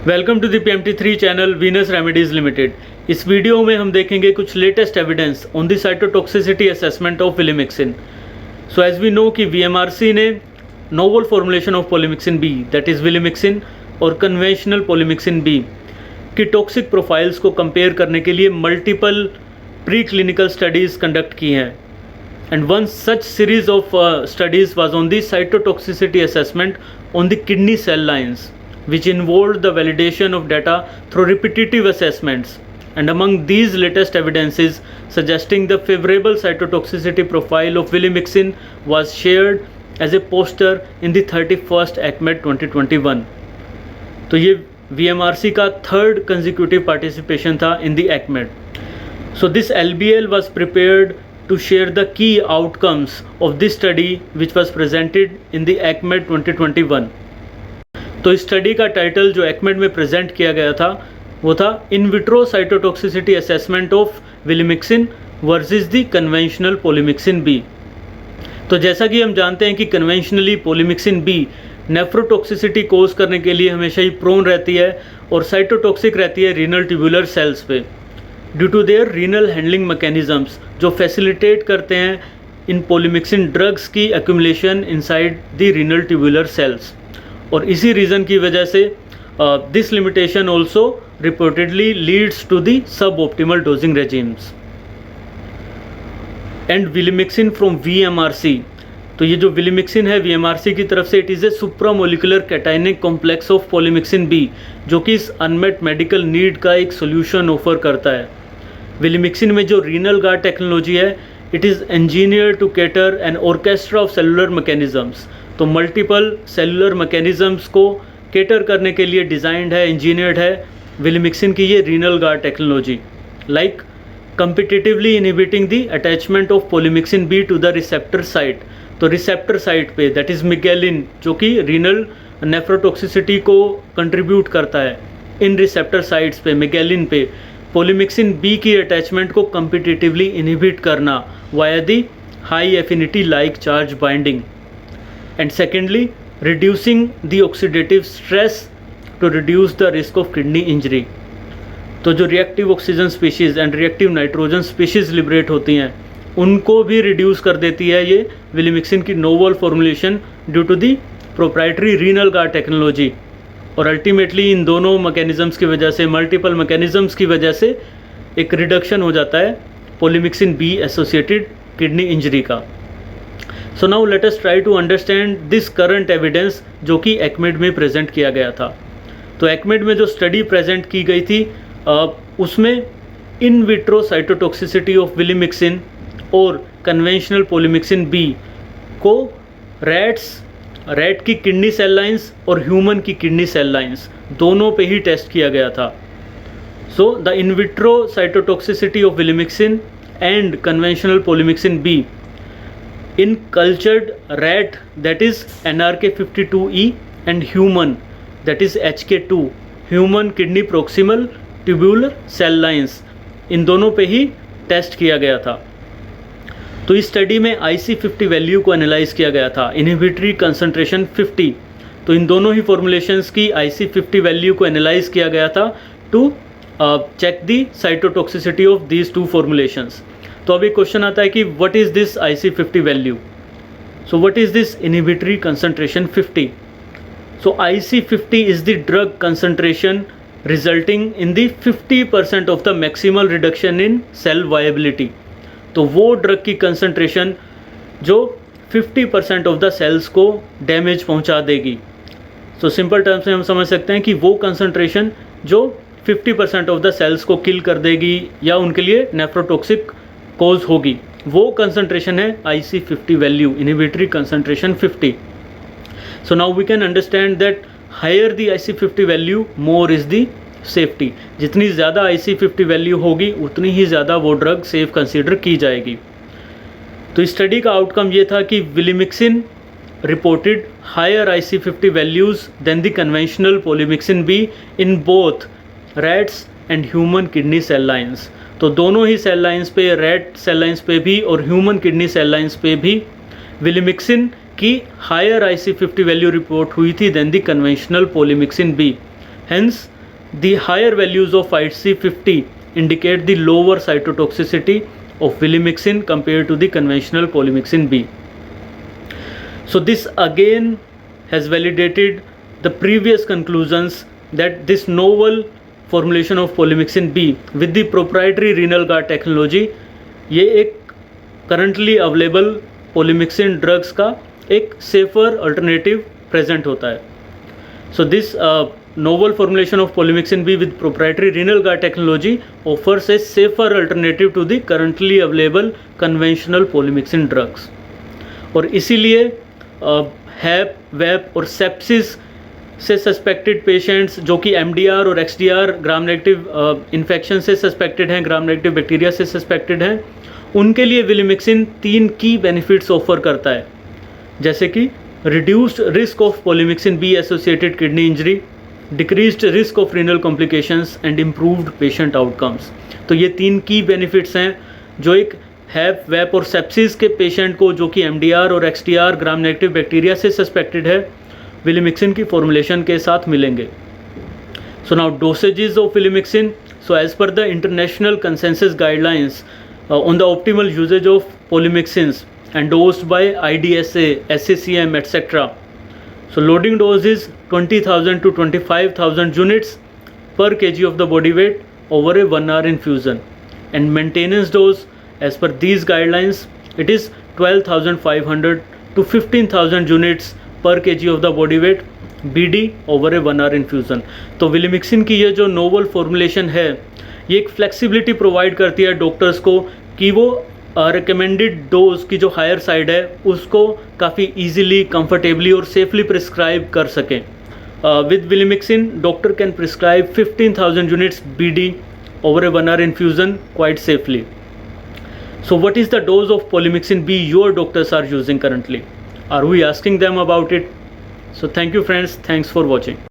Welcome to the PMT3 channel Venus Remedies limited. इस video में हम देखेंगे कुछ latest evidence on the cytotoxicity assessment of विलिमिक्सिन। सो एज वी नो कि VMRC ने novel formulation of polymyxin B that is विलिमिक्सिन और कन्वेंशनल पोलीमिक्सिन बी की टॉक्सिक प्रोफाइल्स को कंपेयर करने के लिए multiple pre clinical studies conduct की हैं। And one such series of studies was on the cytotoxicity assessment on the kidney cell lines, which involved the validation of data through repetitive assessments. And among these latest evidences suggesting the favorable cytotoxicity profile of vilimixin was shared as a poster in the 31st ACMED 2021. तो ये VMRC का third consecutive participation था in the ACMED. So this LBL was prepared to share the key outcomes of this study which was presented in the ACMED 2021. तो इस study का title जो ACMED में present किया गया था वो था in vitro cytotoxicity assessment of विलिमिक्सिन versus the conventional polymyxin B. तो जैसा कि हम जानते हैं कि conventionally polymyxin B nephrotoxicity cause करने के लिए हमेशा ही प्रोन रहती है और साइटोटॉक्सिक रहती है रीनल ट्यूबुलर सेल्स पे due to their renal handling mechanisms जो फैसिलिटेट करते हैं इन पोलीमिक्सिन ड्रग्स की accumulation inside the renal tubular cells. और इसी रीज़न की वजह से this limitation also reportedly leads to the suboptimal dosing regimes. And विलिमिक्सिन फ्रॉम VMRC, तो ये जो विलिमिक्सिन है VMRC की तरफ से it is a supramolecular cationic complex of polymyxin B जो कि इस अनमेट मेडिकल नीड का एक सोल्यूशन ऑफर करता है। विलिमिक्सिन में जो रीनल गार्ड टेक्नोलॉजी है it is engineer to cater an orchestra of cellular mechanisms, तो मल्टीपल सेलुलर मैकेनिज़म्स को कैटर करने के लिए डिज़ाइंड है, इंजीनियर्ड है विलिमिक्सिन की ये renal guard technology, like competitively inhibiting the attachment of polymyxin B to the receptor site. तो रिसेप्टर साइट पे दैट इज़ मिगेलिन जो कि रीनल नेफ्रोटॉक्सिसिटी को कंट्रीब्यूट करता है, इन रिसेप्टर साइट्स पे मिगेलिन पे पोलीमिक्सिन बी की अटैचमेंट को कम्पिटिटिवली इनहिबिट करना via the high affinity like charge binding. And secondly reducing the oxidative stress to reduce the risk of kidney injury. तो जो reactive oxygen species and reactive nitrogen species liberate होती हैं उनको भी reduce कर देती है ये विलिमिक्सिन की novel formulation due to the proprietary renal guard technology. और अल्टीमेटली इन दोनों मैकेनिज़म्स की वजह से, मल्टीपल मैकेनिज़म्स की वजह से एक रिडक्शन हो जाता है polymyxin B associated kidney injury का। So now let us try to understand this current evidence जो कि ACMED में प्रेजेंट किया गया था। तो ACMED में जो स्टडी प्रेजेंट की गई थी उसमें इन विट्रो साइटोटॉक्सिसिटी ऑफ विलिमिक्सिन और कन्वेंशनल पोलीमिक्सिन बी को रैट की किडनी सेल लाइंस और ह्यूमन की किडनी सेल लाइंस दोनों पे ही टेस्ट किया गया था। So the in vitro cytotoxicity of विलिमिक्सिन and conventional polymyxin B in cultured rat that is NRK52E and human that is HK2 human kidney proximal tubular cell lines, in दोनों पे ही टेस्ट किया गया था। तो इस स्टडी में IC50 वैल्यू को एनालाइज किया गया था, इनहिबिटरी कंसंट्रेशन 50। तो इन दोनों ही फॉर्मुलेशंस की IC50 वैल्यू को एनालाइज किया गया था to check the cytotoxicity of these two formulations. तो अभी क्वेश्चन आता है कि what is this IC50 value, so what is this inhibitory concentration 50। So IC50 is the drug concentration resulting in the 50% of the maximal reduction in cell viability. तो वो drug की concentration जो 50% of the cells को damage पहुंचा देगी। So simple terms में हम समझ सकते हैं कि वो कंसंट्रेशन जो 50% ऑफ द सेल्स को किल कर देगी या उनके लिए नेफ्रोटॉक्सिक कोज होगी, वो कंसंट्रेशन है IC50 value, inhibitory concentration 50। So now we can understand that higher the IC50 value more is the safety. जितनी ज़्यादा IC50 वैल्यू होगी उतनी ही ज़्यादा वो ड्रग सेफ कंसीडर की जाएगी। तो इस स्टडी का आउटकम ये था कि विलिमिक्सिन reported higher IC50 values than the conventional polymyxin B in both rats and human kidney cell lines. तो दोनों ही सेल लाइंस पे, रैट सेल लाइंस पे भी और ह्यूमन किडनी सेल लाइंस पे भी विलिमिक्सिन की हायर IC50 वैल्यू रिपोर्ट हुई थी then the conventional polymyxin B. Hence, The higher values of IC50 indicate the lower cytotoxicity of Vilumixin compared to the conventional polymyxin B. So this again has validated the previous conclusions that this novel formulation of polymyxin B with the proprietary renal guard technology, ये एक currently available polymyxin drugs का एक safer alternative present होता है. So this novel formulation of polymyxin B with proprietary renal guard technology offers a safer alternative to the currently available conventional polymyxin drugs. और इसीलिए हैप, वेप और sepsis से suspected patients जो कि MDR और XDR ग्राम नेगेटिव इन्फेक्शन से suspected हैं, ग्राम negative bacteria से सस्पेक्टेड हैं, उनके लिए विलिमिक्सिन 3 की बेनिफिट्स ऑफर करता है, जैसे कि reduced risk of polymyxin B associated kidney injury, decreased risk of renal complications and improved patient outcomes. तो ये 3 की बेनिफिट्स हैं जो एक हैप, वेप और सेप्सिस के पेशेंट को जो कि MDR और XDR ग्राम नेगेटिव बैक्टीरिया से सस्पेक्टेड है, विलिमिक्सिन की फॉर्मुलेशन के साथ मिलेंगे. सो नाउ डोसेजेस ऑफ विलिमिक्सिन. So as per the international consensus guidelines on the optimal usages of polymyxins endorsed by IDSA, SACM, etc. So loading dose is 20,000 to 25,000 units per kg of the body weight over a 1 hour infusion, and maintenance dose as per these guidelines it is 12,500 to 15,000 units per kg of the body weight BD over a 1 hour infusion. तो विलिमिक्सिन की ये जो novel formulation है, ये एक flexibility provide करती है doctors को कि वो रिकमेंडेड डोज की जो हायर साइड है उसको काफ़ी इजीली, कंफर्टेबली और सेफली प्रिस्क्राइब कर सकें. विद विलिमिक्सिन doctor can prescribe 15,000 units BD over a 1 hour infusion quite safely. So what is the dose of polymyxin B your doctors are using currently? Are we asking them about it? So thank you friends, thanks for watching.